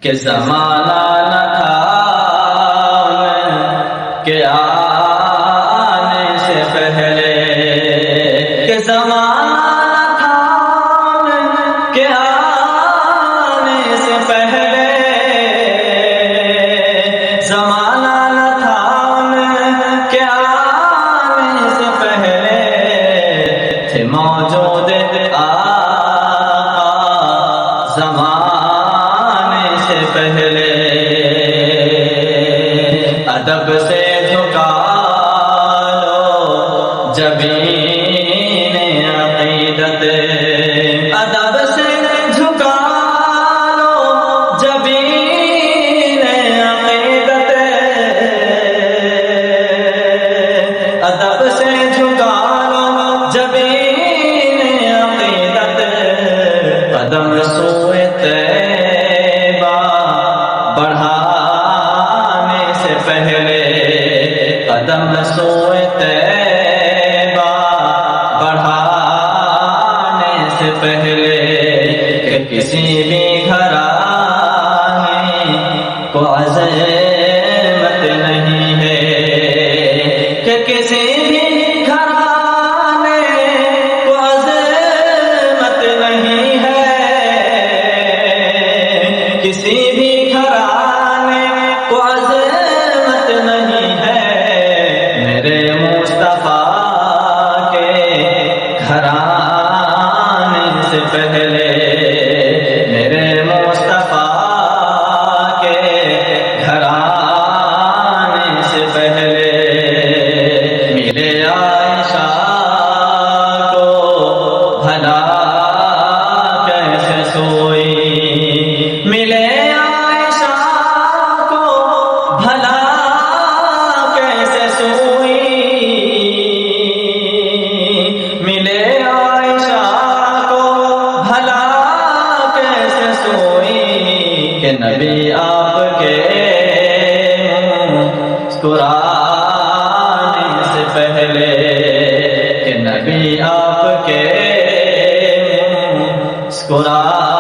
کہ زمانہ نہ تھا ان کے آنے سے پہلے، کہ زمانہ نہ تھا ان کے آنے سے پہلے، زمانہ نہ تھا ان کے آنے سے پہلے، تھے موجود زمانے سے پہلے، ادب سے جھکا لو جبین عقیدت، ادب سے جھکا لو جبین عقیدت، ادب سے جھکا لو جبین عقیدت، قدم سوئے طیبہ بڑھانے سے پہلے، قدم سوئے طیبہ بڑھانے سے پہلے، کہ کسی بھی گھرانے کو عظمت نہیں ہے، کہ کسی بھی گھرانے کو عظمت نہیں ہے، کسی بھی گھرانے کو عظمت نہیں ہے، میرے مصطفیٰ کے گھرانے سے پہلے، میرے مصطفیٰ کے گھرانے سے پہلے، ملے عائشہ کو بھلا کیسے سوئی، ملے عائشہ کو بھلا کیسے سوئی، ملے عائشہ کو بھلا کیسے سوئی، کہ نبی آپ کے مسکرانے سے پہلے، کہ نبی آپ کے مسکرانے